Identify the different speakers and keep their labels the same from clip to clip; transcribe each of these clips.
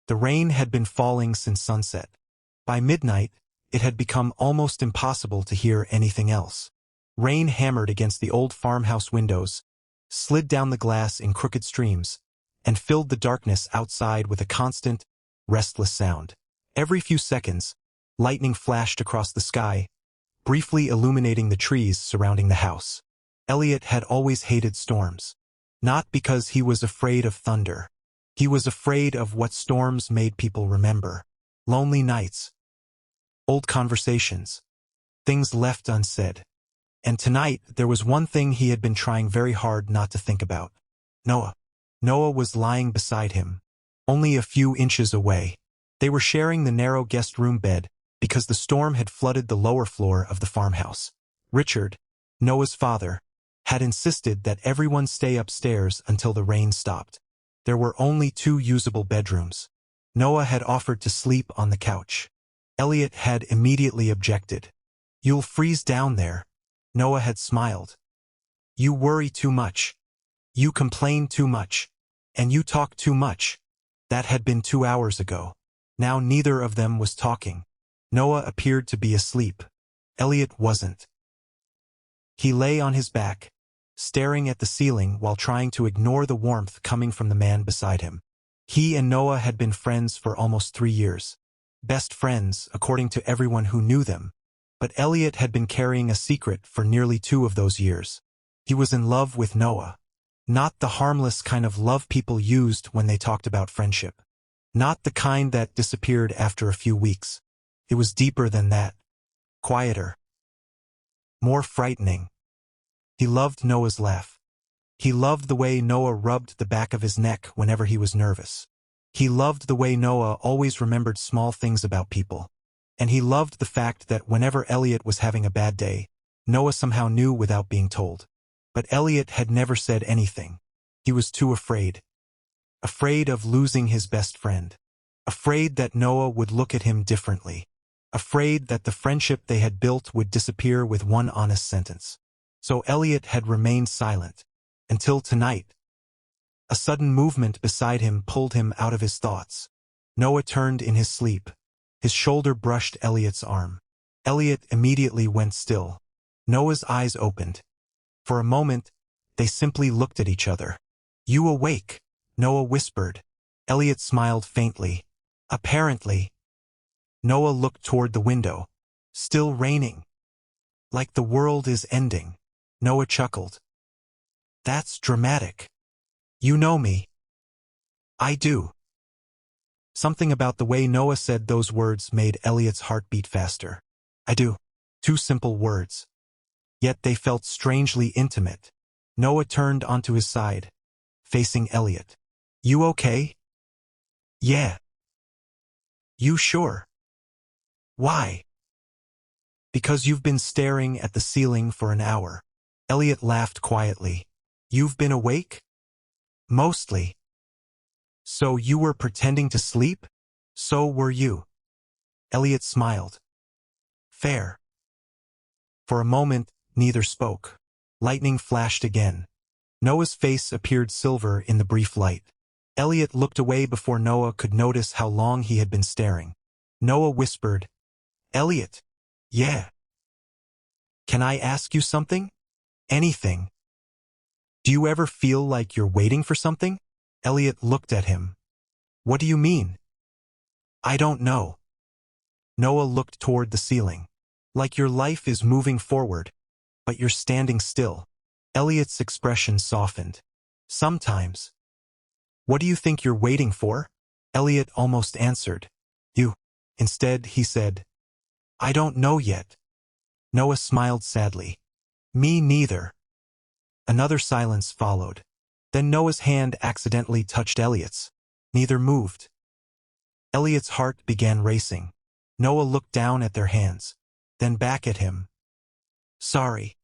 Speaker 1: The rain had been falling since sunset. By midnight, it had become almost impossible to hear anything else. Rain hammered against the old farmhouse windows, slid down the glass in crooked streams, and filled the darkness outside with a constant, restless sound. Every few seconds, lightning flashed across the sky, briefly illuminating the trees surrounding the house. Elliot had always hated storms. Not because he was afraid of thunder. He was afraid of what storms made people remember. Lonely nights, old conversations, things left unsaid. And tonight, there was one thing he had been trying very hard not to think about. Noah. Noah was lying beside him, only a few inches away. They were sharing the narrow guest room bed because the storm had flooded the lower floor of the farmhouse. Richard, Noah's father, had insisted that everyone stay upstairs until the rain stopped. There were only 2 usable bedrooms. Noah had offered to sleep on the couch. Elliot had immediately objected. "You'll freeze down there." Noah had smiled. "You worry too much. You complain too much. And you talk too much." That had been 2 hours ago. Now neither of them was talking. Noah appeared to be asleep. Elliot wasn't. He lay on his back, staring at the ceiling while trying to ignore the warmth coming from the man beside him. He and Noah had been friends for almost 3 years. Best friends, according to everyone who knew them. But Elliot had been carrying a secret for nearly 2 of those years. He was in love with Noah. Not the harmless kind of love people used when they talked about friendship. Not the kind that disappeared after a few weeks. It was deeper than that. Quieter. More frightening. He loved Noah's laugh. He loved the way Noah rubbed the back of his neck whenever he was nervous. He loved the way Noah always remembered small things about people. And he loved the fact that whenever Elliot was having a bad day, Noah somehow knew without being told. But Elliot had never said anything. He was too afraid. Afraid of losing his best friend. Afraid that Noah would look at him differently. Afraid that the friendship they had built would disappear with one honest sentence. So Elliot had remained silent. Until tonight. A sudden movement beside him pulled him out of his thoughts. Noah turned in his sleep. His shoulder brushed Elliot's arm. Elliot immediately went still. Noah's eyes opened. For a moment, they simply looked at each other. "You awake?" Noah whispered. Elliot smiled faintly. "Apparently." Noah looked toward the window. "Still raining. Like the world is ending." Noah chuckled. "That's dramatic. You know me." "I do." Something about the way Noah said those words made Elliot's heart beat faster. "I do." 2 simple words. Yet they felt strangely intimate. Noah turned onto his side, facing Elliot. "You okay?" "Yeah." "You sure?" "Why?" "Because you've been staring at the ceiling for an hour." Elliot laughed quietly. "You've been awake?" "Mostly." "So you were pretending to sleep?" "So were you." Elliot smiled. "Fair." For a moment, neither spoke. Lightning flashed again. Noah's face appeared silver in the brief light. Elliot looked away before Noah could notice how long he had been staring. Noah whispered, "Elliot." "Yeah." "Can I ask you something?" "Anything." "Do you ever feel like you're waiting for something?" Elliot looked at him. "What do you mean?" "I don't know." Noah looked toward the ceiling. "Like your life is moving forward, but you're standing still." Elliot's expression softened. "Sometimes." "What do you think you're waiting for?" Elliot almost answered. "You." Instead, he said, "I don't know yet." Noah smiled sadly. "Me neither." Another silence followed. Then Noah's hand accidentally touched Elliot's. Neither moved. Elliot's heart began racing. Noah looked down at their hands, then back at him. "Sorry."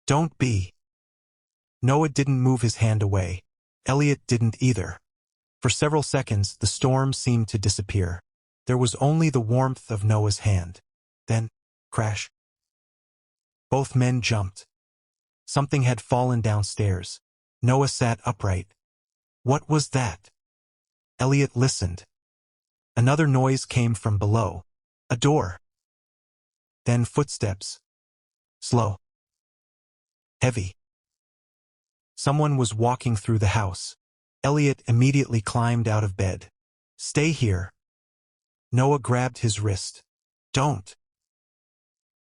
Speaker 1: "Don't be." Noah didn't move his hand away. Elliot didn't either. For several seconds, the storm seemed to disappear. There was only the warmth of Noah's hand. Then, crash. Both men jumped. Something had fallen downstairs. Noah sat upright. "What was that?" Elliot listened. Another noise came from below. A door. Then footsteps. Slow. Heavy. Someone was walking through the house. Elliot immediately climbed out of bed. Stay here. Noah grabbed his wrist. Don't.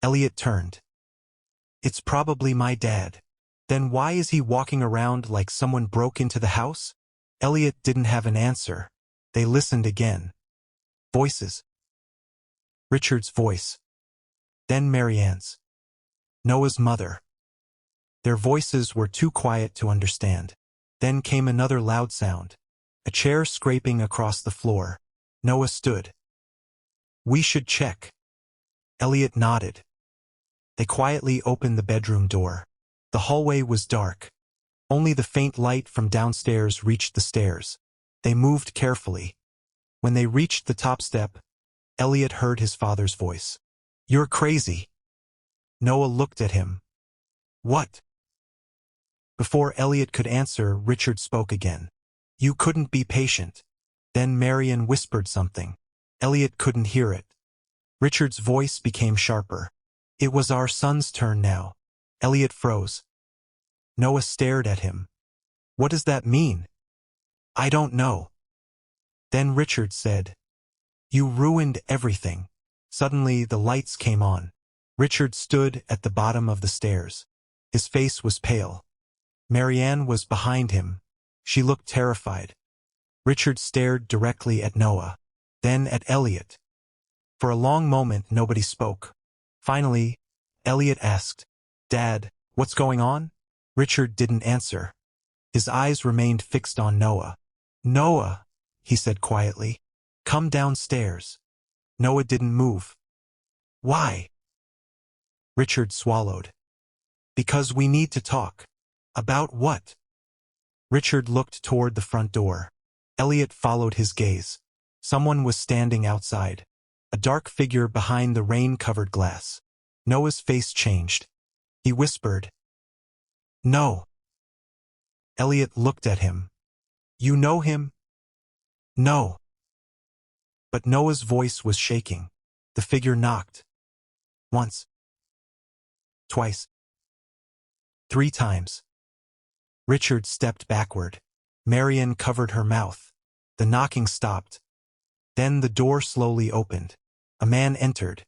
Speaker 1: Elliot turned. It's probably my dad. Then why is he walking around like someone broke into the house? Elliot didn't have an answer. They listened again. Voices. Richard's voice. Then Marianne's. Noah's mother. Their voices were too quiet to understand. Then came another loud sound. A chair scraping across the floor. Noah stood. We should check. Elliot nodded. They quietly opened the bedroom door. The hallway was dark. Only the faint light from downstairs reached the stairs. They moved carefully. When they reached the top step, Elliot heard his father's voice. You're crazy. Noah looked at him. What? Before Elliot could answer, Richard spoke again. You couldn't be patient. Then Marian whispered something. Elliot couldn't hear it. Richard's voice became sharper. It was our son's turn now. Elliot froze. Noah stared at him. What does that mean? I don't know. Then Richard said, You ruined everything. Suddenly the lights came on. Richard stood at the bottom of the stairs. His face was pale. Marianne was behind him. She looked terrified. Richard stared directly at Noah, then at Elliot. For a long moment nobody spoke. Finally, Elliot asked, Dad, what's going on? Richard didn't answer. His eyes remained fixed on Noah. Noah, he said quietly, come downstairs. Noah didn't move. Why? Richard swallowed. Because we need to talk. About what? Richard looked toward the front door. Elliot followed his gaze. Someone was standing outside. A dark figure behind the rain-covered glass. Noah's face changed. He whispered, No. Elliot looked at him. You know him? No. But Noah's voice was shaking. The figure knocked. Once. Twice. 3 times. Richard stepped backward. Marian covered her mouth. The knocking stopped. Then the door slowly opened. A man entered.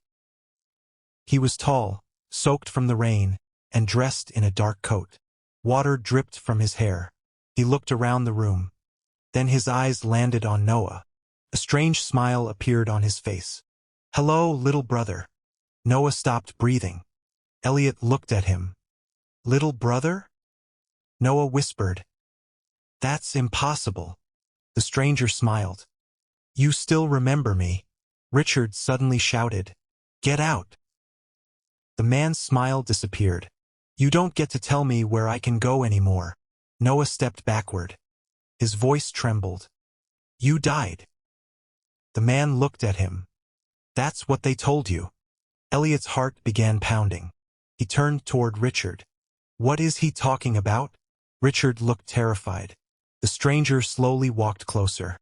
Speaker 1: He was tall, soaked from the rain, and dressed in a dark coat. Water dripped from his hair. He looked around the room. Then his eyes landed on Noah. A strange smile appeared on his face. Hello, little brother. Noah stopped breathing. Elliot looked at him. Little brother? Noah whispered. That's impossible. The stranger smiled. You still remember me? Richard suddenly shouted. Get out. The man's smile disappeared. You don't get to tell me where I can go anymore. Noah stepped backward. His voice trembled. You died. The man looked at him. That's what they told you. Elliot's heart began pounding. He turned toward Richard. What is he talking about? Richard looked terrified. The stranger slowly walked closer.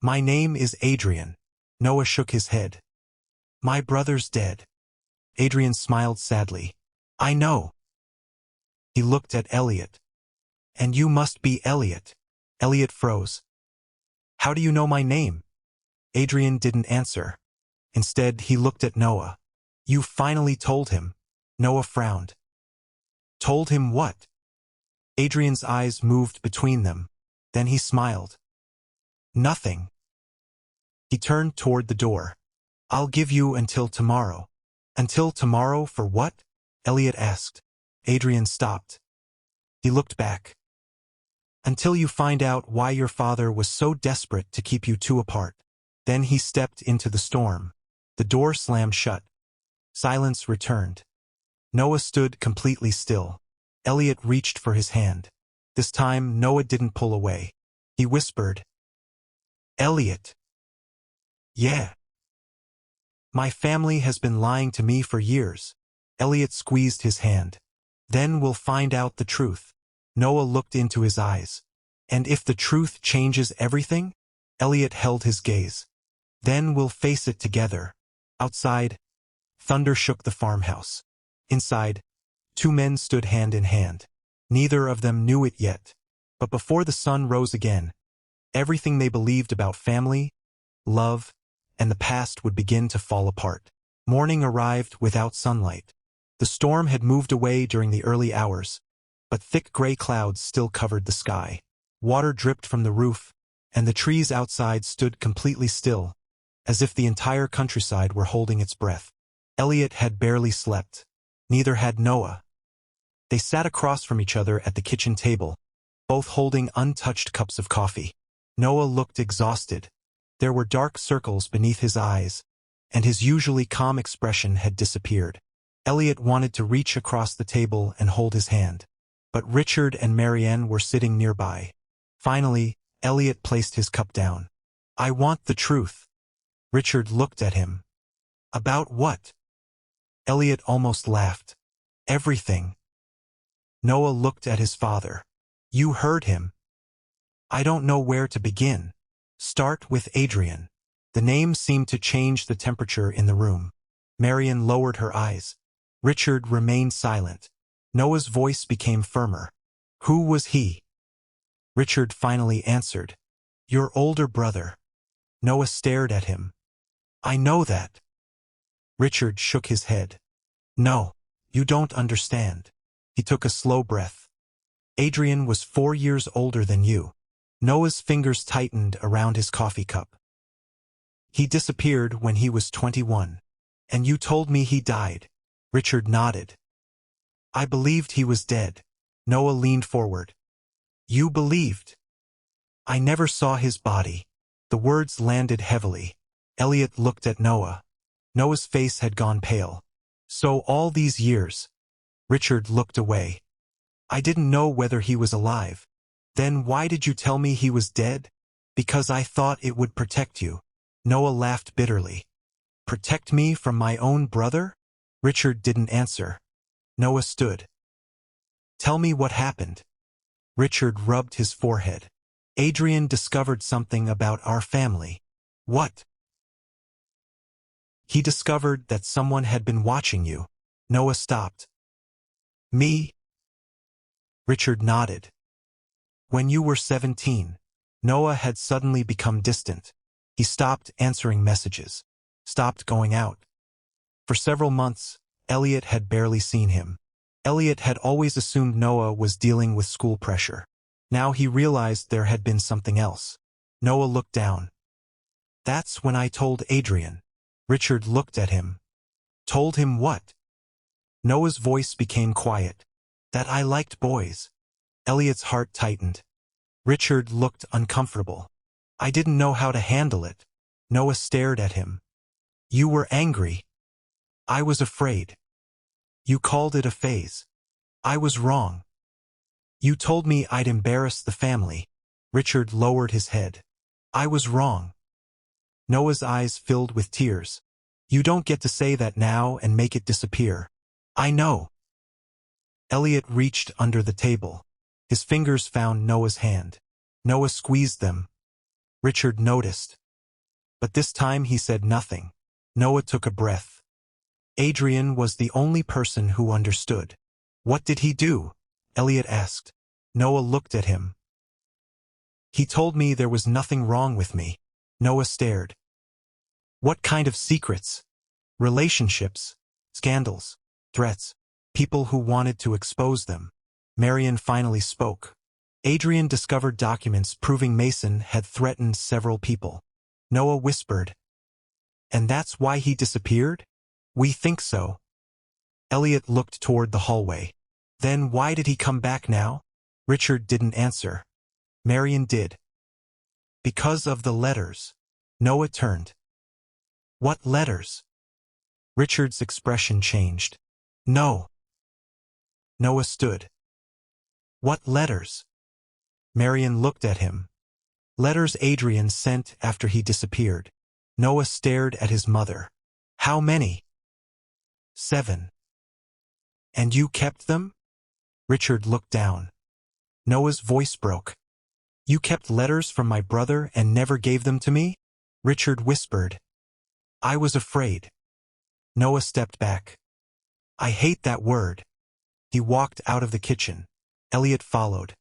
Speaker 1: My name is Adrian. Noah shook his head. My brother's dead. Adrian smiled sadly. I know. He looked at Elliot. And you must be Elliot. Elliot froze. How do you know my name? Adrian didn't answer. Instead, he looked at Noah. You finally told him. Noah frowned. Told him what? Adrian's eyes moved between them. Then he smiled. Nothing. He turned toward the door. I'll give you until tomorrow. Until tomorrow for what? Elliot asked. Adrian stopped. He looked back. Until you find out why your father was so desperate to keep you two apart. Then he stepped into the storm. The door slammed shut. Silence returned. Noah stood completely still. Elliot reached for his hand. This time, Noah didn't pull away. He whispered, Elliot. Yeah. My family has been lying to me for years. Elliot squeezed his hand. Then we'll find out the truth. Noah looked into his eyes. And if the truth changes everything? Elliot held his gaze. Then we'll face it together. Outside, thunder shook the farmhouse. Inside, two men stood hand in hand. Neither of them knew it yet, but before the sun rose again, everything they believed about family, love, and the past would begin to fall apart. Morning arrived without sunlight. The storm had moved away during the early hours, but thick gray clouds still covered the sky. Water dripped from the roof, and the trees outside stood completely still, as if the entire countryside were holding its breath. Elliot had barely slept. Neither had Noah. They sat across from each other at the kitchen table, both holding untouched cups of coffee. Noah looked exhausted. There were dark circles beneath his eyes, and his usually calm expression had disappeared. Elliot wanted to reach across the table and hold his hand, but Richard and Marianne were sitting nearby. Finally, Elliot placed his cup down. "I want the truth." Richard looked at him. "About what?" Elliot almost laughed. "Everything." Noah looked at his father. "You heard him." "I don't know where to begin." "Start with Adrian." The name seemed to change the temperature in the room. Marian lowered her eyes. Richard remained silent. Noah's voice became firmer. "Who was he?" Richard finally answered. "Your older brother." Noah stared at him. "I know that." Richard shook his head. "No, you don't understand." He took a slow breath. "Adrian was 4 years older than you." Noah's fingers tightened around his coffee cup. "He disappeared when he was 21. And you told me he died." Richard nodded. "I believed he was dead." Noah leaned forward. "You believed?" "I never saw his body." The words landed heavily. Elliot looked at Noah. Noah's face had gone pale. "So all these years?" Richard looked away. "I didn't know whether he was alive." "Then why did you tell me he was dead?" "Because I thought it would protect you." Noah laughed bitterly. "Protect me from my own brother?" Richard didn't answer. Noah stood. "Tell me what happened." Richard rubbed his forehead. "Adrian discovered something about our family." "What?" "He discovered that someone had been watching you." Noah stopped. "Me?" Richard nodded. "When you were 17. Noah had suddenly become distant. He stopped answering messages, stopped going out. For several months, Elliot had barely seen him. Elliot had always assumed Noah was dealing with school pressure. Now he realized there had been something else. Noah looked down. "That's when I told Adrian." Richard looked at him. "Told him what?" Noah's voice became quiet. "That I liked boys." Elliot's heart tightened. Richard looked uncomfortable. "I didn't know how to handle it." Noah stared at him. "You were angry." "I was afraid." "You called it a phase." "I was wrong." "You told me I'd embarrass the family." Richard lowered his head. "I was wrong." Noah's eyes filled with tears. "You don't get to say that now and make it disappear." "I know." Elliot reached under the table. His fingers found Noah's hand. Noah squeezed them. Richard noticed. But this time he said nothing. Noah took a breath. Adrian was the only person who understood. "What did he do?" Elliot asked. Noah looked at him. "He told me there was nothing wrong with me." Noah stared. "What kind of secrets?" "Relationships, scandals, threats, people who wanted to expose them." Marian finally spoke. "Adrian discovered documents proving Mason had threatened several people." Noah whispered. "And that's why he disappeared?" "We think so." Elliot looked toward the hallway. "Then why did he come back now?" Richard didn't answer. Marian did. "Because of the letters." Noah turned. "What letters?" Richard's expression changed. "No." Noah stood. "What letters?" Marian looked at him. "Letters Adrian sent after he disappeared." Noah stared at his mother. "How many?" 7. "And you kept them?" Richard looked down. Noah's voice broke. You kept letters from my brother and never gave them to me? Richard whispered. I was afraid. Noah stepped back. I hate that word. He walked out of the kitchen. Elliot followed.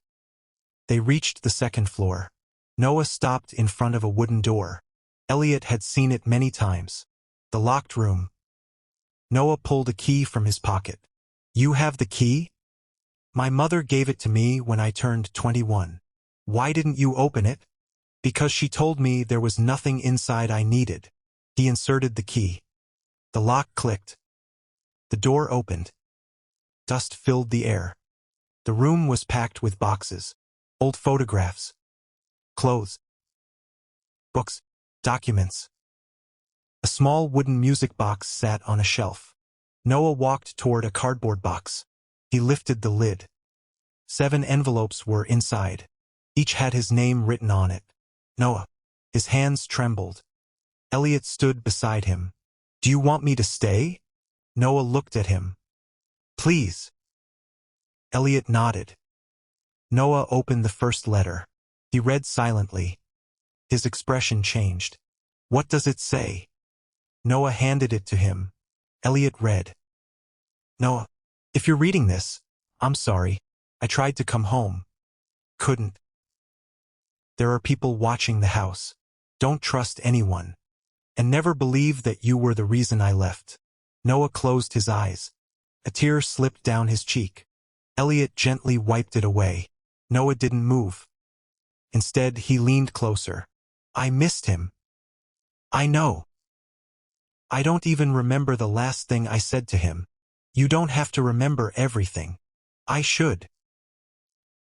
Speaker 1: They reached the second floor. Noah stopped in front of a wooden door. Elliot had seen it many times. The locked room. Noah pulled a key from his pocket. You have the key? My mother gave it to me when I turned 21. Why didn't you open it? Because she told me there was nothing inside I needed. He inserted the key. The lock clicked. The door opened. Dust filled the air. The room was packed with boxes, old photographs, clothes, books, documents. A small wooden music box sat on a shelf. Noah walked toward a cardboard box. He lifted the lid. 7 envelopes were inside. Each had his name written on it. Noah. His hands trembled. Elliot stood beside him. Do you want me to stay? Noah looked at him. Please. Elliot nodded. Noah opened the first letter. He read silently. His expression changed. What does it say? Noah handed it to him. Elliot read. Noah, if you're reading this, I'm sorry. I tried to come home. Couldn't. There are people watching the house. Don't trust anyone. And never believe that you were the reason I left. Noah closed his eyes. A tear slipped down his cheek. Elliot gently wiped it away. Noah didn't move. Instead, he leaned closer. I missed him. I know. I don't even remember the last thing I said to him. You don't have to remember everything. I should.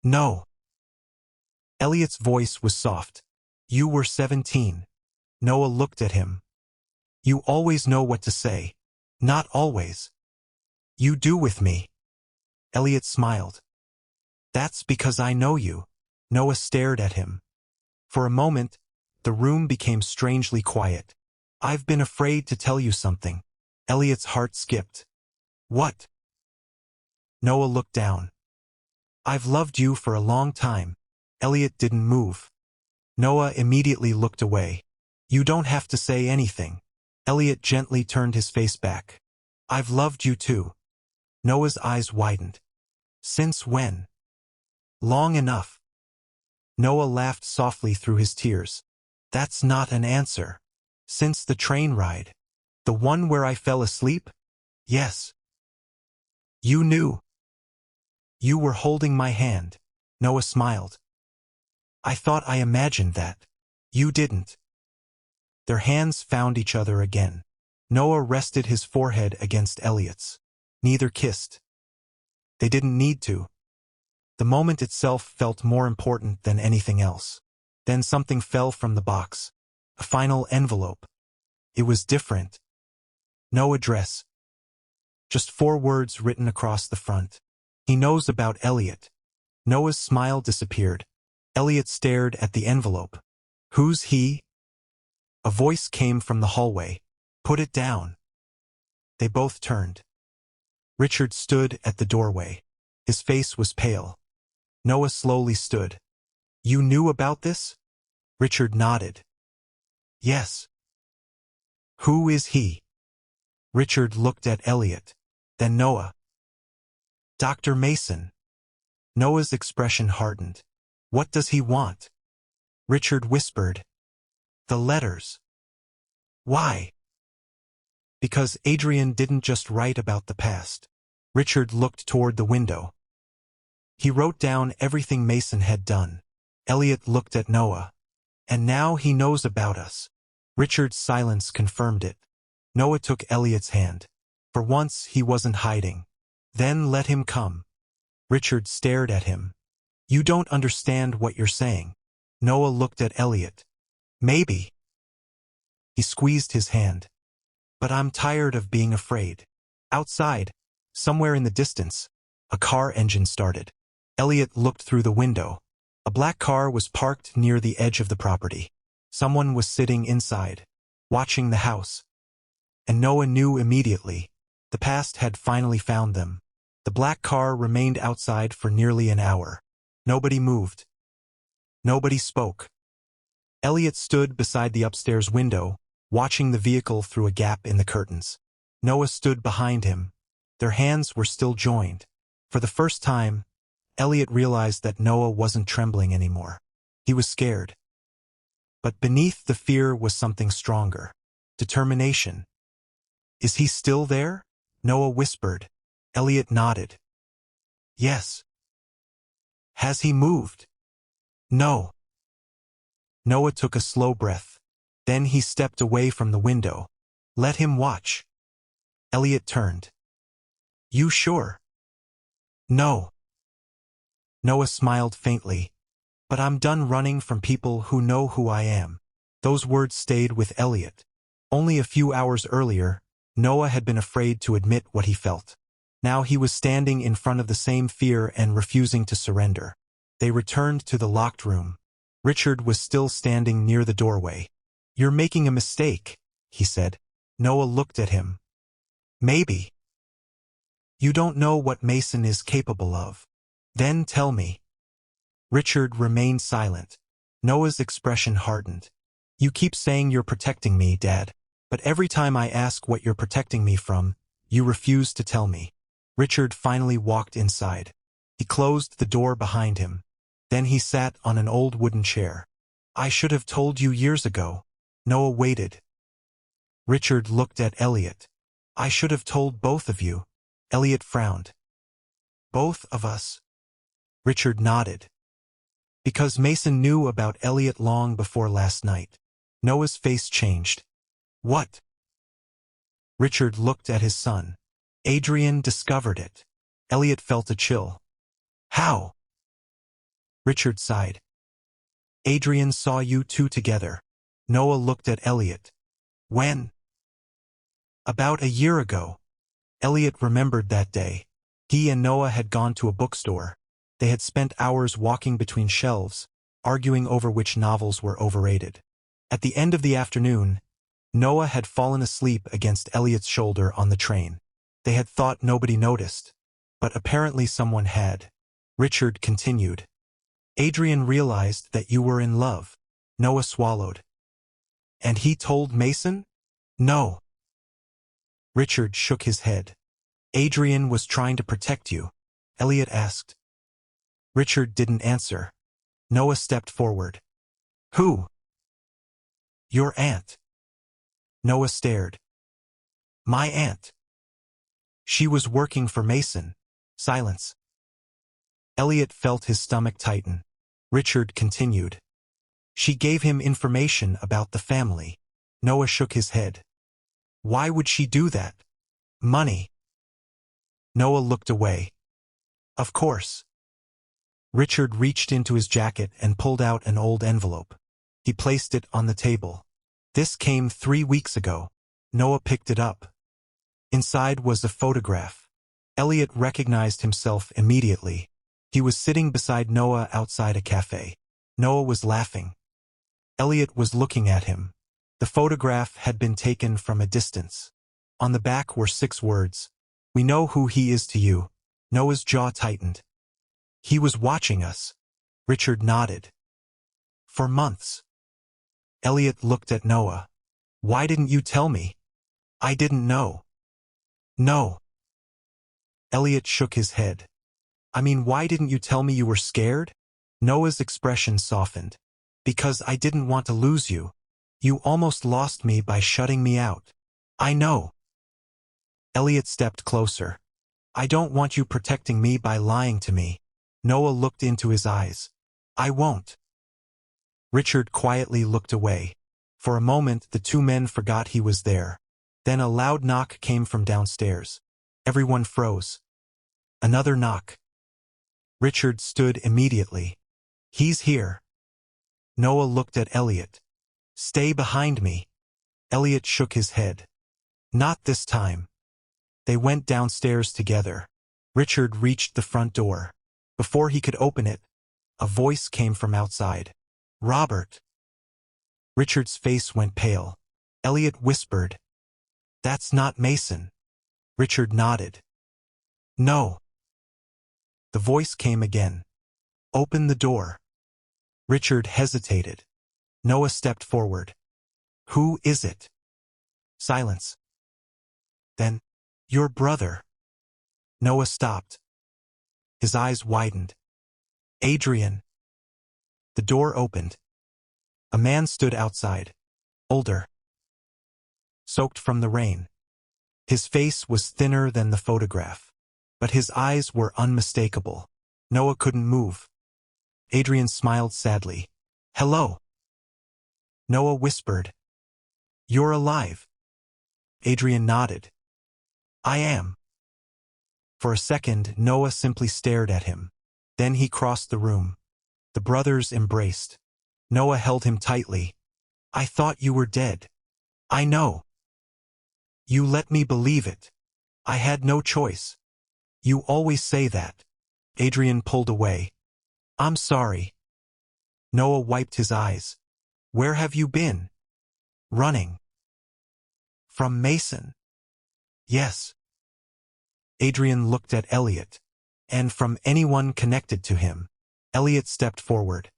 Speaker 1: No. Elliot's voice was soft. You were 17. Noah looked at him. You always know what to say. Not always. You do with me. Elliot smiled. That's because I know you. Noah stared at him. For a moment, the room became strangely quiet. I've been afraid to tell you something. Elliot's heart skipped. What? Noah looked down. I've loved you for a long time. Elliot didn't move. Noah immediately looked away. You don't have to say anything. Elliot gently turned his face back. I've loved you too. Noah's eyes widened. Since when? Long enough. Noah laughed softly through his tears. That's not an answer. Since the train ride. The one where I fell asleep? Yes. You knew. You were holding my hand. Noah smiled. I thought I imagined that. You didn't. Their hands found each other again. Noah rested his forehead against Elliot's. Neither kissed. They didn't need to. The moment itself felt more important than anything else. Then something fell from the box. A final envelope. It was different. No address. Just 4 words written across the front. He knows about Elliot. Noah's smile disappeared. Elliot stared at the envelope. Who's he? A voice came from the hallway. Put it down. They both turned. Richard stood at the doorway. His face was pale. Noah slowly stood. You knew about this? Richard nodded. Yes. Who is he? Richard looked at Elliot. Then Noah. Dr. Mason. Noah's expression hardened. What does he want? Richard whispered. The letters. Why? Because Adrian didn't just write about the past. Richard looked toward the window. He wrote down everything Mason had done. Elliot looked at Noah. And now he knows about us. Richard's silence confirmed it. Noah took Elliot's hand. For once he wasn't hiding. Then let him come. Richard stared at him. You don't understand what you're saying. Noah looked at Elliot. Maybe. He squeezed his hand. But I'm tired of being afraid. Outside, somewhere in the distance, a car engine started. Elliot looked through the window. A black car was parked near the edge of the property. Someone was sitting inside, watching the house. And Noah knew immediately. The past had finally found them. The black car remained outside for nearly an hour. Nobody moved. Nobody spoke. Elliot stood beside the upstairs window, watching the vehicle through a gap in the curtains. Noah stood behind him. Their hands were still joined. For the first time, Elliot realized that Noah wasn't trembling anymore. He was scared. But beneath the fear was something stronger. Determination. "Is he still there?" Noah whispered. Elliot nodded. "Yes." "Has he moved?" "No." Noah took a slow breath. Then he stepped away from the window. "Let him watch." Elliot turned. "You sure?" "No." Noah smiled faintly. "But I'm done running from people who know who I am." Those words stayed with Elliot. Only a few hours earlier, Noah had been afraid to admit what he felt. Now he was standing in front of the same fear and refusing to surrender. They returned to the locked room. Richard was still standing near the doorway. "You're making a mistake," he said. Noah looked at him. "Maybe. You don't know what Mason is capable of. Then tell me." Richard remained silent. Noah's expression hardened. "You keep saying you're protecting me, Dad. But every time I ask what you're protecting me from, you refuse to tell me." Richard finally walked inside. He closed the door behind him. Then he sat on an old wooden chair. "I should have told you years ago." Noah waited. Richard looked at Elliot. "I should have told both of you." Elliot frowned. "Both of us?" Richard nodded. "Because Mason knew about Elliot long before last night." Noah's face changed. "What?" Richard looked at his son. "Adrian discovered it." Elliot felt a chill. "How?" Richard sighed. "Adrian saw you two together." Noah looked at Elliot. "When?" "About a year ago." Elliot remembered that day. He and Noah had gone to a bookstore. They had spent hours walking between shelves, arguing over which novels were overrated. At the end of the afternoon, Noah had fallen asleep against Elliot's shoulder on the train. They had thought nobody noticed, but apparently someone had. Richard continued. "Adrian realized that you were in love." Noah swallowed. "And he told Mason?" "No." Richard shook his head. "Adrian was trying to protect you?" Elliot asked. Richard didn't answer. Noah stepped forward. "Who?" "Your aunt." Noah stared. "My aunt?" "She was working for Mason." Silence. Elliot felt his stomach tighten. Richard continued. "She gave him information about the family." Noah shook his head. "Why would she do that?" "Money." Noah looked away. "Of course." Richard reached into his jacket and pulled out an old envelope. He placed it on the table. "This came 3 weeks ago." Noah picked it up. Inside was a photograph. Elliot recognized himself immediately. He was sitting beside Noah outside a cafe. Noah was laughing. Elliot was looking at him. The photograph had been taken from a distance. On the back were 6 words. "We know who he is to you." Noah's jaw tightened. "He was watching us." Richard nodded. "For months." Elliot looked at Noah. "Why didn't you tell me?" "I didn't know." "No." Elliot shook his head. "I mean, why didn't you tell me you were scared?" Noah's expression softened. "Because I didn't want to lose you. You almost lost me by shutting me out." "I know." Elliot stepped closer. "I don't want you protecting me by lying to me." Noah looked into his eyes. "I won't." Richard quietly looked away. For a moment the two men forgot he was there. Then a loud knock came from downstairs. Everyone froze. Another knock. Richard stood immediately. "He's here." Noah looked at Elliot. "Stay behind me." Elliot shook his head. "Not this time." They went downstairs together. Richard reached the front door. Before he could open it, a voice came from outside. "Robert." Richard's face went pale. Elliot whispered, "That's not Mason." Richard nodded. "No." The voice came again. "Open the door." Richard hesitated. Noah stepped forward. Who is it? Silence. Then, your brother. Noah stopped. His eyes widened. Adrian. The door opened. A man stood outside. Older. Soaked from the rain. His face was thinner than the photograph, but his eyes were unmistakable. Noah couldn't move. Adrian smiled sadly. Hello. Noah whispered. You're alive. Adrian nodded. I am. For a second, Noah simply stared at him. Then he crossed the room. The brothers embraced. Noah held him tightly. I thought you were dead. I know. You let me believe it. I had no choice. You always say that. Adrian pulled away. I'm sorry. Noah wiped his eyes. Where have you been? Running. From Mason. Yes. Adrian looked at Elliot. And from anyone connected to him. Elliot stepped forward.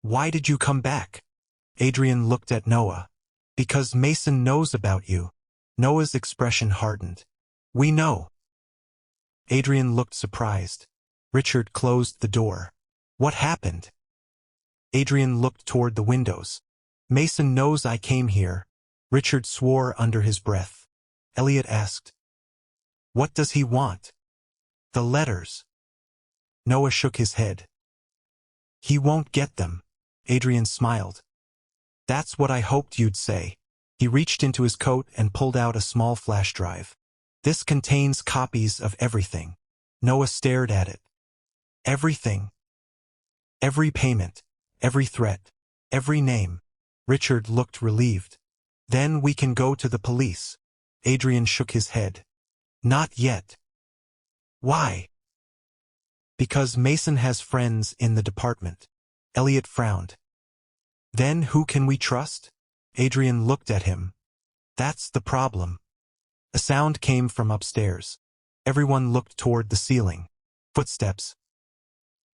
Speaker 1: Why did you come back? Adrian looked at Noah. Because Mason knows about you. Noah's expression hardened. We know. Adrian looked surprised. Richard closed the door. What happened? Adrian looked toward the windows. Mason knows I came here. Richard swore under his breath. Elliot asked. What does he want? The letters. Noah shook his head. He won't get them. Adrian smiled. That's what I hoped you'd say. He reached into his coat and pulled out a small flash drive. This contains copies of everything. Noah stared at it. Everything. Every payment. Every threat. Every name. Richard looked relieved. Then we can go to the police. Adrian shook his head. Not yet. Why? Because Mason has friends in the department. Elliot frowned. Then who can we trust? Adrian looked at him. That's the problem. A sound came from upstairs. Everyone looked toward the ceiling. Footsteps.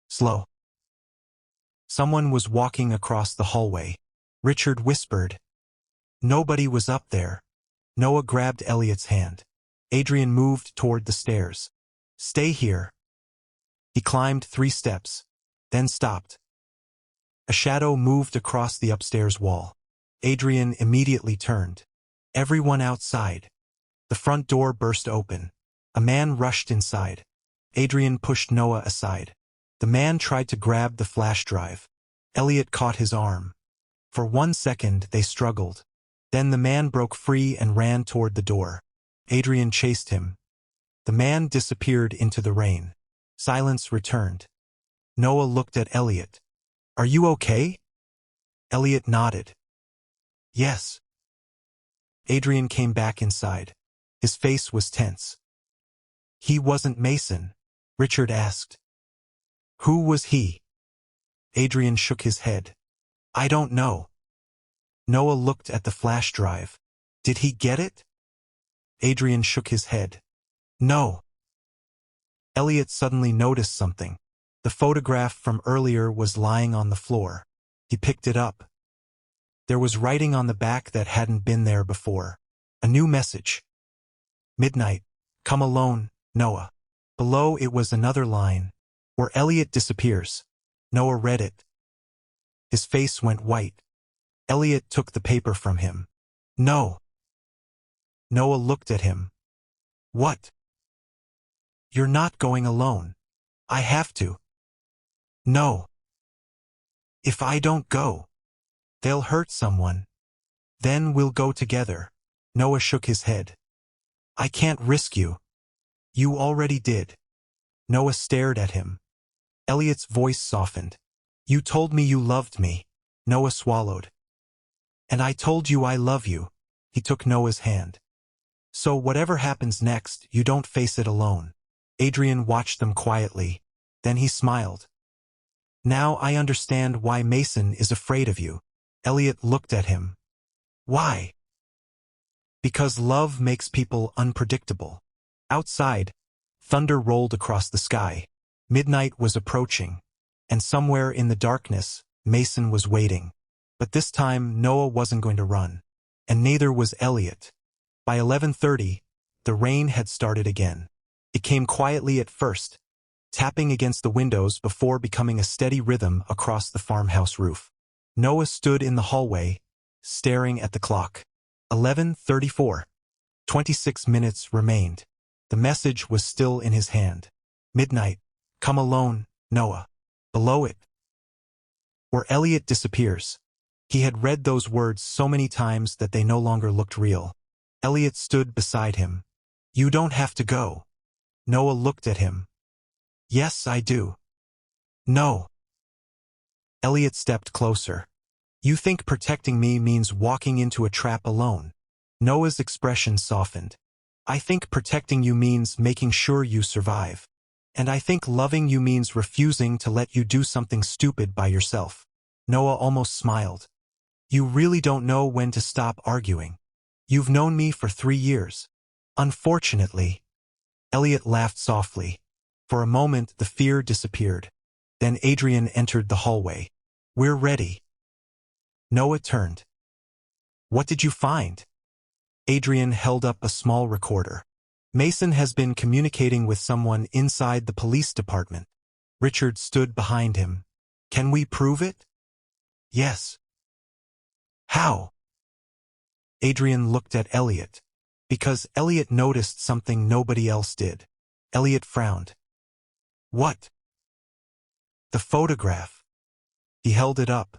Speaker 1: Slow. Someone was walking across the hallway. Richard whispered. Nobody was up there. Noah grabbed Elliot's hand. Adrian moved toward the stairs. Stay here. He climbed 3 steps, then stopped. A shadow moved across the upstairs wall. Adrian immediately turned. Everyone outside. The front door burst open. A man rushed inside. Adrian pushed Noah aside. The man tried to grab the flash drive. Elliot caught his arm. For 1 second they struggled. Then the man broke free and ran toward the door. Adrian chased him. The man disappeared into the rain. Silence returned. Noah looked at Elliot. Are you okay? Elliot nodded. Yes. Adrian came back inside. His face was tense. He wasn't Mason, Richard asked. Who was he? Adrian shook his head. I don't know. Noah looked at the flash drive. Did he get it? Adrian shook his head. No. Elliot suddenly noticed something. The photograph from earlier was lying on the floor. He picked it up. There was writing on the back that hadn't been there before. A new message. Midnight. Come alone, Noah. Below it was another line. Where Elliot disappears. Noah read it. His face went white. Elliot took the paper from him. No. Noah looked at him. What? You're not going alone. I have to. No. If I don't go, they'll hurt someone. Then we'll go together. Noah shook his head. I can't risk you. You already did. Noah stared at him. Elliot's voice softened. You told me you loved me. Noah swallowed. And I told you I love you. He took Noah's hand. So whatever happens next, you don't face it alone. Adrian watched them quietly. Then he smiled. Now I understand why Mason is afraid of you. Elliot looked at him. Why? Because love makes people unpredictable. Outside, thunder rolled across the sky. Midnight was approaching. And somewhere in the darkness, Mason was waiting. But this time, Noah wasn't going to run. And neither was Elliot. By 11:30, the rain had started again. It came quietly at first, tapping against the windows before becoming a steady rhythm across the farmhouse roof. Noah stood in the hallway, staring at the clock. 11:34. 26 minutes remained. The message was still in his hand. Midnight. Come alone, Noah. Below it. Where Elliot disappears. He had read those words so many times that they no longer looked real. Elliot stood beside him. You don't have to go. Noah looked at him. Yes, I do. No. Elliot stepped closer. You think protecting me means walking into a trap alone? Noah's expression softened. I think protecting you means making sure you survive. And I think loving you means refusing to let you do something stupid by yourself. Noah almost smiled. You really don't know when to stop arguing. You've known me for 3 years. Unfortunately. Elliot laughed softly. For a moment the fear disappeared. Then Adrian entered the hallway. We're ready. Noah turned. What did you find? Adrian held up a small recorder. Mason has been communicating with someone inside the police department. Richard stood behind him. Can we prove it? Yes. How? Adrian looked at Elliot. Because Elliot noticed something nobody else did. Elliot frowned. What? The photograph. He held it up.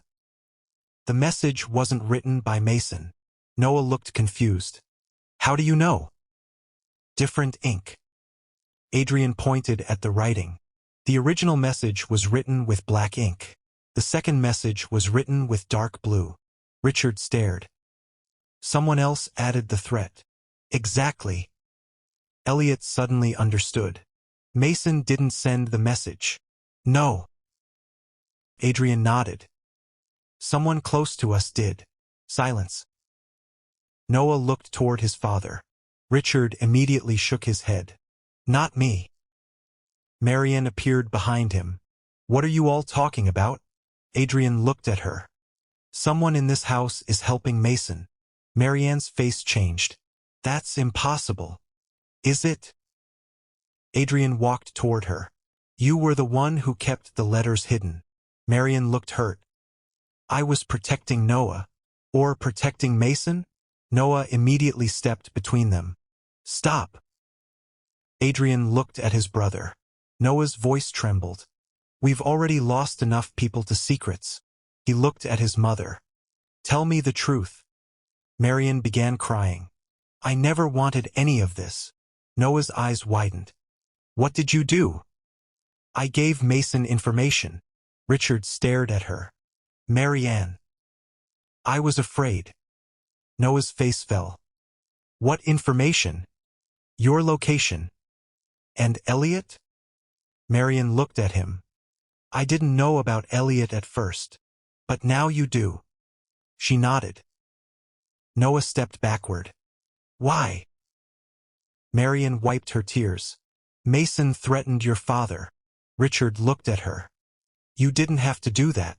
Speaker 1: The message wasn't written by Mason. Noah looked confused. How do you know? Different ink. Adrian pointed at the writing. The original message was written with black ink. The second message was written with dark blue. Richard stared. Someone else added the threat. Exactly. Elliot suddenly understood. Mason didn't send the message. No. Adrian nodded. Someone close to us did. Silence. Noah looked toward his father. Richard immediately shook his head. Not me. Marianne appeared behind him. What are you all talking about? Adrian looked at her. Someone in this house is helping Mason. Marianne's face changed. That's impossible. Is it? Adrian walked toward her. You were the one who kept the letters hidden. Marianne looked hurt. I was protecting Noah. Or protecting Mason? Noah immediately stepped between them. Stop. Adrian looked at his brother. Noah's voice trembled. We've already lost enough people to secrets. He looked at his mother. Tell me the truth. Marianne began crying. I never wanted any of this. Noah's eyes widened. What did you do? I gave Mason information. Richard stared at her. Marianne. I was afraid. Noah's face fell. What information? Your location. And Elliot? Marianne looked at him. I didn't know about Elliot at first. But now you do. She nodded. Noah stepped backward. Why? Marianne wiped her tears. Mason threatened your father. Richard looked at her. You didn't have to do that.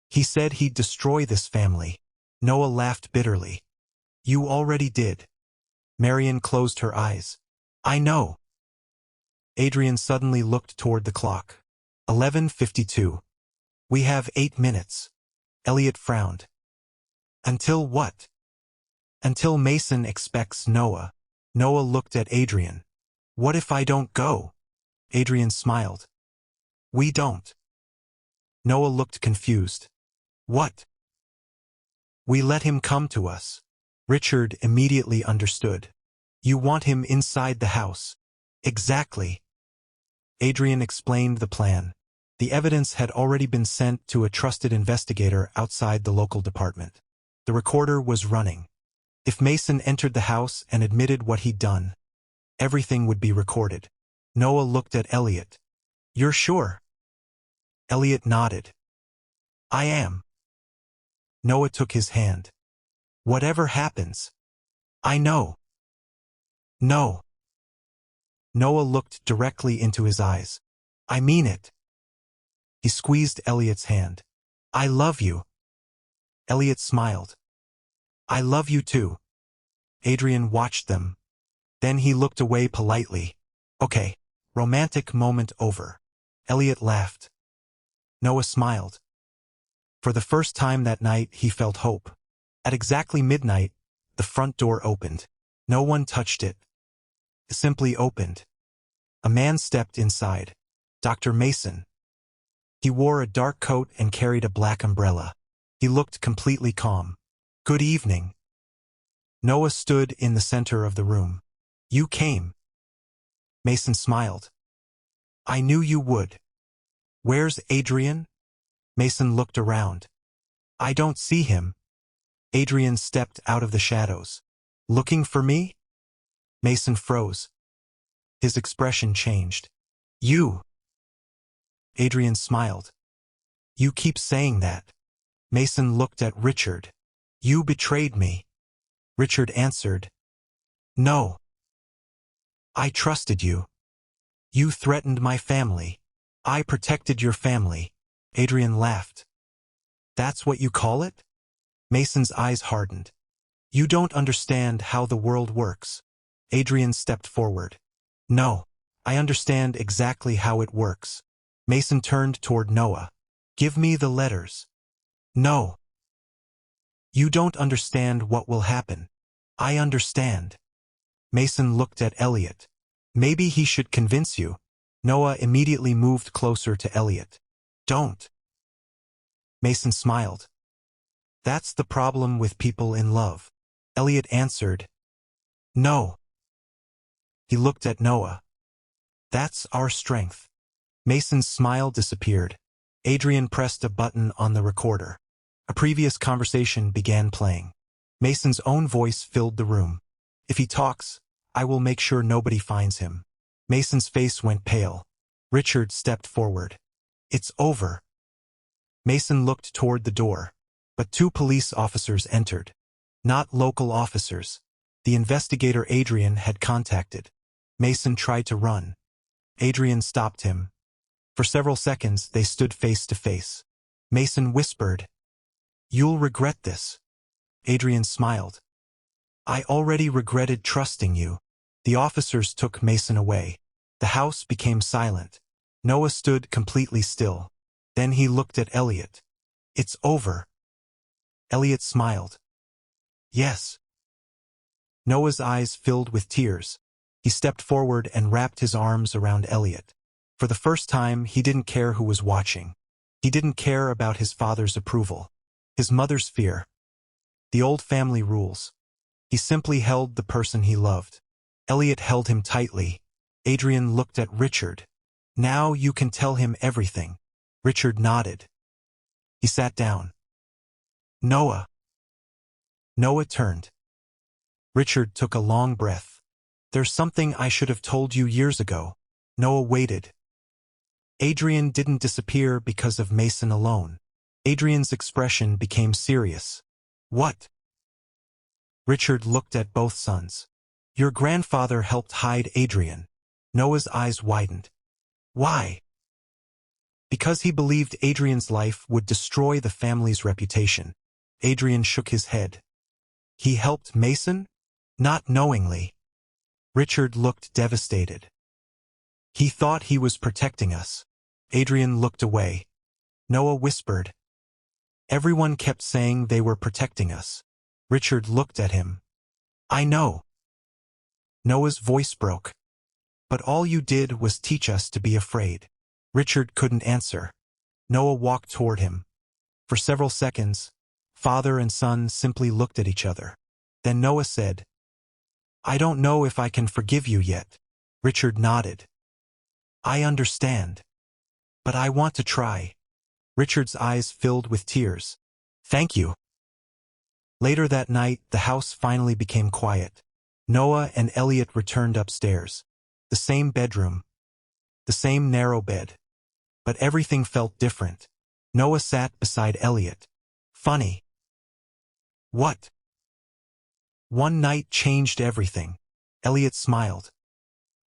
Speaker 1: He said he'd destroy this family. Noah laughed bitterly. You already did. Marianne closed her eyes. I know. Adrian suddenly looked toward the clock. 11:52. We have 8 minutes. Elliot frowned. Until what? Until Mason expects Noah. Noah looked at Adrian. What if I don't go? Adrian smiled. We don't. Noah looked confused. What? We let him come to us. Richard immediately understood. You want him inside the house. Exactly. Adrian explained the plan. The evidence had already been sent to a trusted investigator outside the local department. The recorder was running. If Mason entered the house and admitted what he'd done, everything would be recorded. Noah looked at Elliot. You're sure? Elliot nodded. I am. Noah took his hand. Whatever happens. I know. No. Noah looked directly into his eyes. I mean it. He squeezed Elliot's hand. I love you. Elliot smiled. I love you too. Adrian watched them. Then he looked away politely. Okay, romantic moment over. Elliot laughed. Noah smiled. For the first time that night he felt hope. At exactly midnight, the front door opened. No one touched it. It simply opened. A man stepped inside. Dr. Mason. He wore a dark coat and carried a black umbrella. He looked completely calm. Good evening. Noah stood in the center of the room. You came. Mason smiled. I knew you would. Where's Adrian? Mason looked around. I don't see him. Adrian stepped out of the shadows. Looking for me? Mason froze. His expression changed. You. Adrian smiled. You keep saying that. Mason looked at Richard. You betrayed me. Richard answered. No. I trusted you. You threatened my family. I protected your family. Adrian laughed. That's what you call it? Mason's eyes hardened. You don't understand how the world works. Adrian stepped forward. No, I understand exactly how it works. Mason turned toward Noah. Give me the letters. No. You don't understand what will happen. I understand. Mason looked at Elliot. Maybe he should convince you. Noah immediately moved closer to Elliot. Don't. Mason smiled. That's the problem with people in love. Elliot answered. No. He looked at Noah. That's our strength. Mason's smile disappeared. Adrian pressed a button on the recorder. A previous conversation began playing. Mason's own voice filled the room. If he talks, I will make sure nobody finds him. Mason's face went pale. Richard stepped forward. It's over. Mason looked toward the door. But two police officers entered. Not local officers. The investigator Adrian had contacted. Mason tried to run. Adrian stopped him. For several seconds they stood face to face. Mason whispered. You'll regret this. Adrian smiled. I already regretted trusting you. The officers took Mason away. The house became silent. Noah stood completely still. Then he looked at Elliot. It's over. Elliot smiled. Yes. Noah's eyes filled with tears. He stepped forward and wrapped his arms around Elliot. For the first time, he didn't care who was watching. He didn't care about his father's approval, his mother's fear, the old family rules. He simply held the person he loved. Elliot held him tightly. Adrian looked at Richard. Now you can tell him everything. Richard nodded. He sat down. Noah. Noah turned. Richard took a long breath. There's something I should have told you years ago. Noah waited. Adrian didn't disappear because of Mason alone. Adrian's expression became serious. What? Richard looked at both sons. Your grandfather helped hide Adrian. Noah's eyes widened. Why? Because he believed Adrian's life would destroy the family's reputation. Adrian shook his head. He helped Mason? Not knowingly. Richard looked devastated. He thought he was protecting us. Adrian looked away. Noah whispered. Everyone kept saying they were protecting us. Richard looked at him. I know. Noah's voice broke. But all you did was teach us to be afraid. Richard couldn't answer. Noah walked toward him. For several seconds, father and son simply looked at each other. Then Noah said, I don't know if I can forgive you yet. Richard nodded. I understand. But I want to try. Richard's eyes filled with tears. Thank you. Later that night, the house finally became quiet. Noah and Elliot returned upstairs. The same bedroom. The same narrow bed. But everything felt different. Noah sat beside Elliot. Funny. What? One night changed everything. Elliot smiled.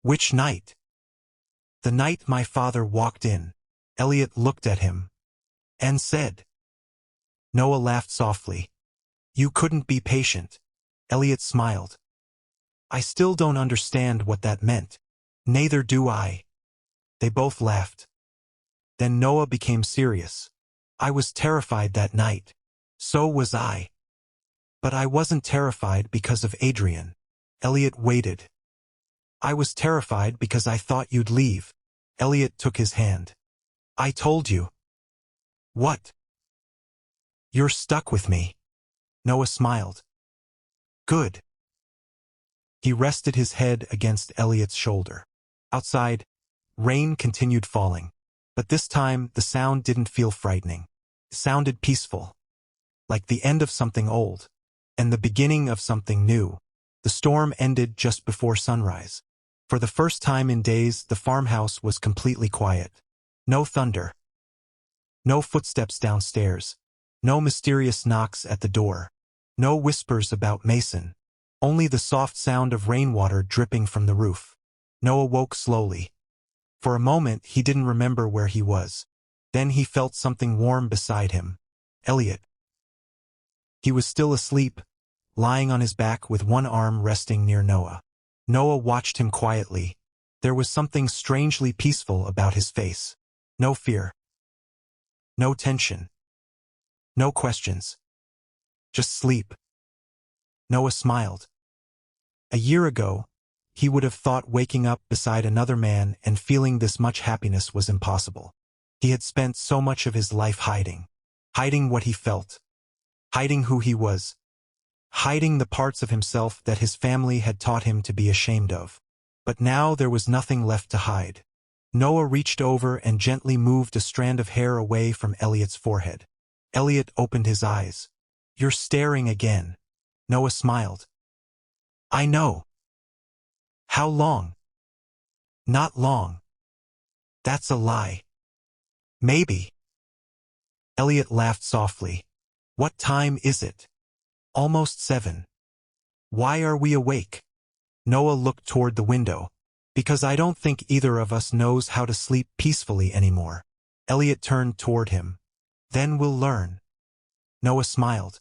Speaker 1: Which night? The night my father walked in. Elliot looked at him. And said, Noah laughed softly. You couldn't be patient. Elliot smiled. I still don't understand what that meant. Neither do I. They both laughed. Then Noah became serious. I was terrified that night. So was I. But I wasn't terrified because of Adrian. Elliot waited. I was terrified because I thought you'd leave. Elliot took his hand. I told you. What? You're stuck with me. Noah smiled. Good. He rested his head against Elliot's shoulder. Outside, rain continued falling. But this time, the sound didn't feel frightening. It sounded peaceful. Like the end of something old. And the beginning of something new. The storm ended just before sunrise. For the first time in days, the farmhouse was completely quiet. No thunder. No footsteps downstairs. No mysterious knocks at the door. No whispers about Mason. Only the soft sound of rainwater dripping from the roof. Noah woke slowly. For a moment, he didn't remember where he was. Then he felt something warm beside him. Elliot. He was still asleep, lying on his back with one arm resting near Noah. Noah watched him quietly. There was something strangely peaceful about his face. No fear. No tension. No questions. Just sleep. Noah smiled. A year ago, he would have thought waking up beside another man and feeling this much happiness was impossible. He had spent so much of his life hiding. Hiding what he felt. Hiding who he was. Hiding the parts of himself that his family had taught him to be ashamed of. But now there was nothing left to hide. Noah reached over and gently moved a strand of hair away from Elliot's forehead. Elliot opened his eyes. You're staring again. Noah smiled. I know. How long? Not long. That's a lie. Maybe. Elliot laughed softly. What time is it? Almost 7. Why are we awake? Noah looked toward the window. Because I don't think either of us knows how to sleep peacefully anymore. Elliot turned toward him. Then we'll learn. Noah smiled.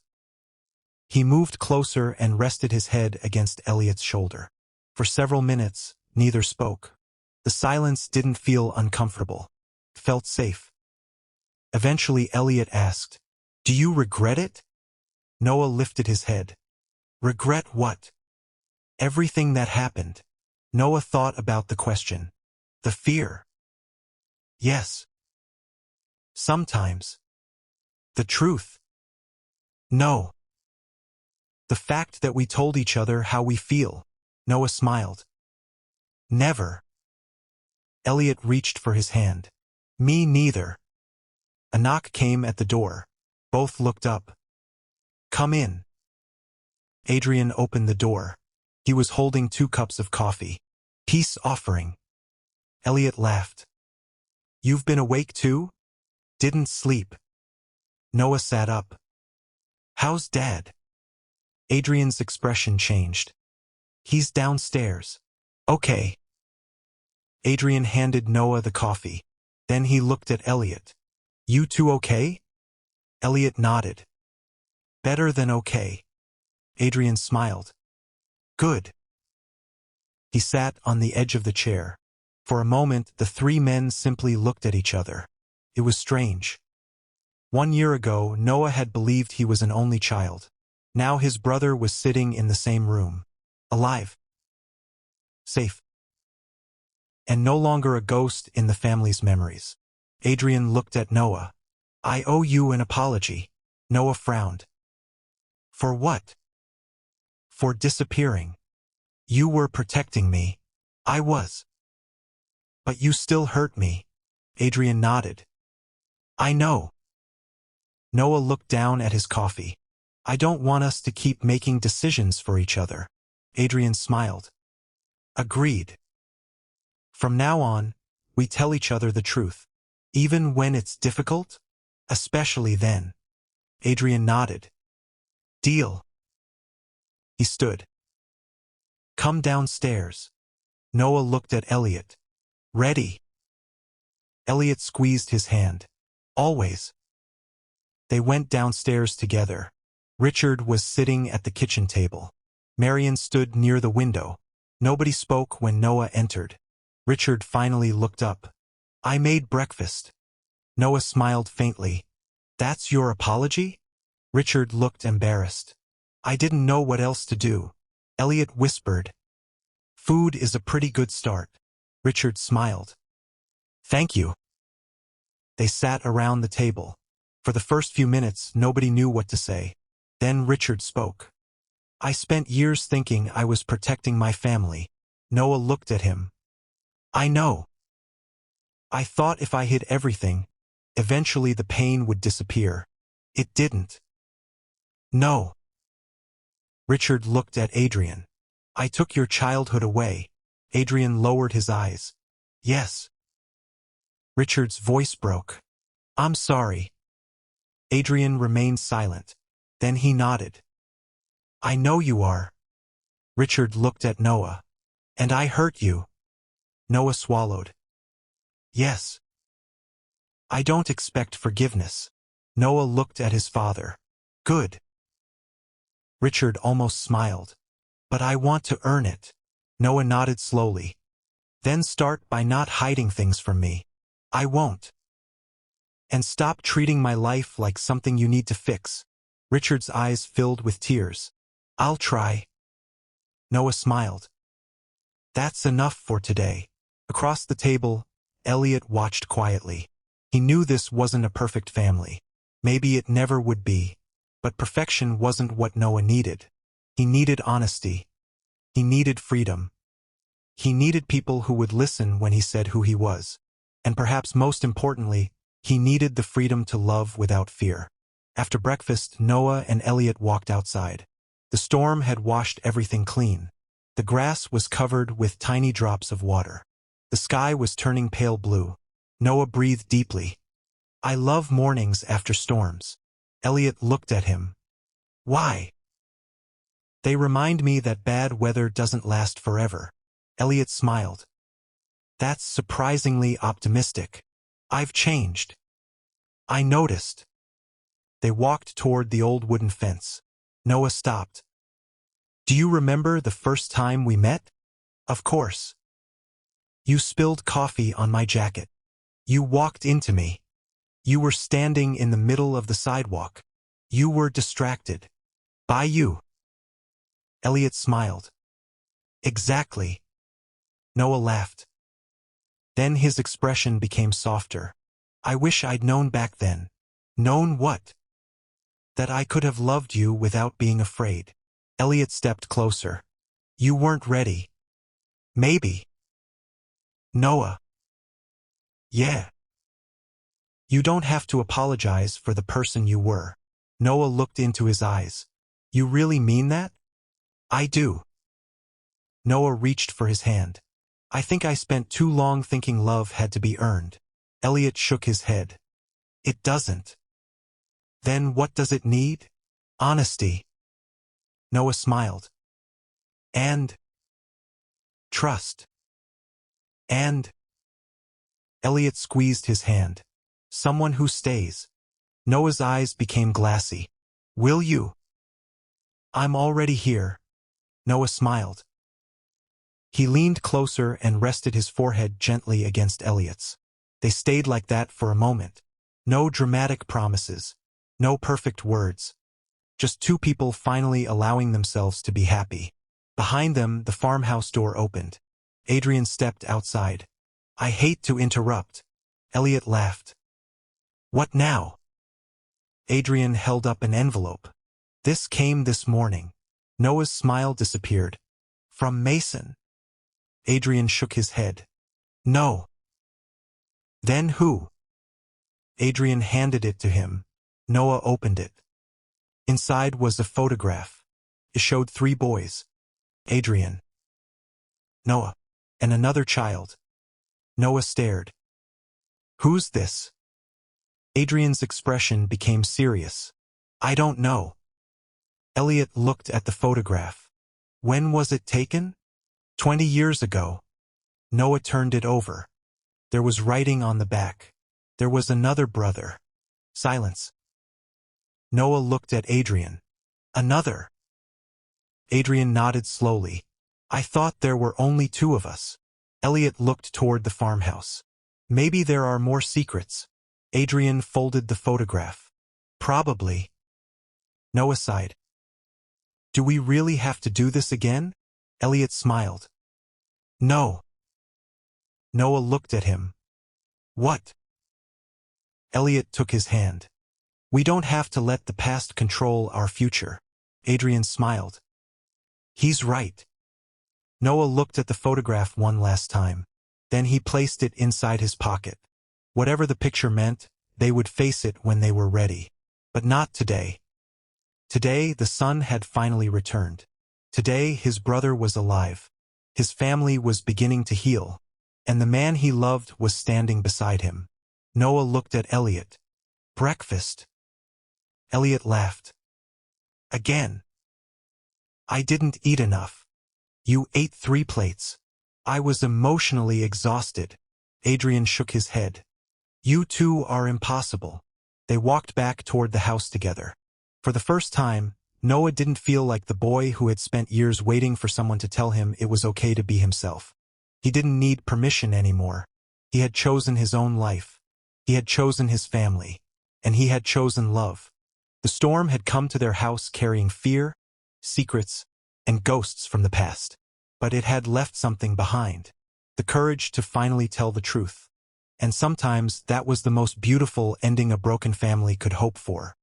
Speaker 1: He moved closer and rested his head against Elliot's shoulder. For several minutes, neither spoke. The silence didn't feel uncomfortable. It felt safe. Eventually Elliot asked, Do you regret it? Noah lifted his head. Regret what? Everything that happened. Noah thought about the question. The fear. Yes. Sometimes. The truth. No. The fact that we told each other how we feel. Noah smiled. Never. Elliot reached for his hand. Me neither. A knock came at the door. Both looked up. Come in. Adrian opened the door. He was holding 2 cups of coffee. Peace offering. Elliot laughed. You've been awake too? Didn't sleep. Noah sat up. How's Dad? Adrian's expression changed. He's downstairs. Okay. Adrian handed Noah the coffee. Then he looked at Elliot. You two okay? Elliot nodded. Better than okay. Adrian smiled. Good. He sat on the edge of the chair. For a moment, the 3 men simply looked at each other. It was strange. 1 year ago, Noah had believed he was an only child. Now his brother was sitting in the same room. Alive. Safe. And no longer a ghost in the family's memories. Adrian looked at Noah. I owe you an apology. Noah frowned. For what? For disappearing. You were protecting me. I was. But you still hurt me. Adrian nodded. I know. Noah looked down at his coffee. I don't want us to keep making decisions for each other. Adrian smiled. Agreed. From now on, we tell each other the truth. Even when it's difficult? Especially then. Adrian nodded. Deal. He stood. Come downstairs. Noah looked at Elliot. Ready. Elliot squeezed his hand. Always. They went downstairs together. Richard was sitting at the kitchen table. Marion stood near the window. Nobody spoke when Noah entered. Richard finally looked up. "I made breakfast." Noah smiled faintly. "That's your apology?" Richard looked embarrassed. "I didn't know what else to do." Elliot whispered. "Food is a pretty good start." Richard smiled. "Thank you." They sat around the table. For the first few minutes, nobody knew what to say. Then Richard spoke. "I spent years thinking I was protecting my family." Noah looked at him. "I know. I thought if I hid everything, eventually the pain would disappear. It didn't." "No." Richard looked at Adrian. "I took your childhood away." Adrian lowered his eyes. "Yes." Richard's voice broke. "I'm sorry." Adrian remained silent. Then he nodded. "I know you are." Richard looked at Noah. "And I hurt you." Noah swallowed. "Yes." "I don't expect forgiveness." Noah looked at his father. "Good." Richard almost smiled. "But I want to earn it." Noah nodded slowly. "Then start by not hiding things from me." "I won't." "And stop treating my life like something you need to fix." Richard's eyes filled with tears. "I'll try." Noah smiled. "That's enough for today." Across the table, Elliot watched quietly. He knew this wasn't a perfect family. Maybe it never would be. But perfection wasn't what Noah needed. He needed honesty. He needed freedom. He needed people who would listen when he said who he was. And perhaps most importantly, he needed the freedom to love without fear. After breakfast, Noah and Elliot walked outside. The storm had washed everything clean. The grass was covered with tiny drops of water. The sky was turning pale blue. Noah breathed deeply. "I love mornings after storms." Elliot looked at him. "Why?" "They remind me that bad weather doesn't last forever." Elliot smiled. "That's surprisingly optimistic." "I've changed." "I noticed." They walked toward the old wooden fence. Noah stopped. "Do you remember the first time we met?" "Of course." "You spilled coffee on my jacket. You walked into me. You were standing in the middle of the sidewalk. You were distracted. By you." Elliot smiled. "Exactly." Noah laughed. Then his expression became softer. "I wish I'd known back then." "Known what?" "That I could have loved you without being afraid." Elliot stepped closer. "You weren't ready." "Maybe." "Noah." "Yeah." "You don't have to apologize for the person you were." Noah looked into his eyes. "You really mean that?" "I do." Noah reached for his hand. "I think I spent too long thinking love had to be earned." Elliot shook his head. "It doesn't." "Then what does it need?" "Honesty." Noah smiled. "And trust." "And—" Elliot squeezed his hand. "Someone who stays." Noah's eyes became glassy. "Will you?" "I'm already here." Noah smiled. He leaned closer and rested his forehead gently against Elliot's. They stayed like that for a moment. No dramatic promises. No perfect words. Just two people finally allowing themselves to be happy. Behind them, the farmhouse door opened. Adrian stepped outside. "I hate to interrupt." Elliot laughed. "What now?" Adrian held up an envelope. "This came this morning." Noah's smile disappeared. "From Mason." Adrian shook his head. "No." "Then who?" Adrian handed it to him. Noah opened it. Inside was a photograph. It showed 3 boys. Adrian, Noah, and another child. Noah stared. "Who's this?" Adrian's expression became serious. "I don't know." Elliot looked at the photograph. "When was it taken?" 20 years ago." Noah turned it over. There was writing on the back. There was another brother. Silence. Noah looked at Adrian. Another. Adrian nodded slowly. I thought there were only two of us. Elliot looked toward the farmhouse. Maybe there are more secrets. Adrian folded the photograph. Probably. Noah sighed. Do we really have to do this again? Elliot smiled. No. Noah looked at him. What? Elliot took his hand. We don't have to let the past control our future. Adrian smiled. He's right. Noah looked at the photograph one last time. Then he placed it inside his pocket. Whatever the picture meant, they would face it when they were ready. But not today. Today, the son had finally returned. Today, his brother was alive. His family was beginning to heal. And the man he loved was standing beside him. Noah looked at Elliot. Breakfast. Elliot laughed. Again. I didn't eat enough. You ate 3 plates. I was emotionally exhausted. Adrian shook his head. You two are impossible. They walked back toward the house together. For the first time, Noah didn't feel like the boy who had spent years waiting for someone to tell him it was okay to be himself. He didn't need permission anymore. He had chosen his own life. He had chosen his family. And he had chosen love. The storm had come to their house carrying fear, secrets, and ghosts from the past. But it had left something behind. The courage to finally tell the truth. And sometimes that was the most beautiful ending a broken family could hope for.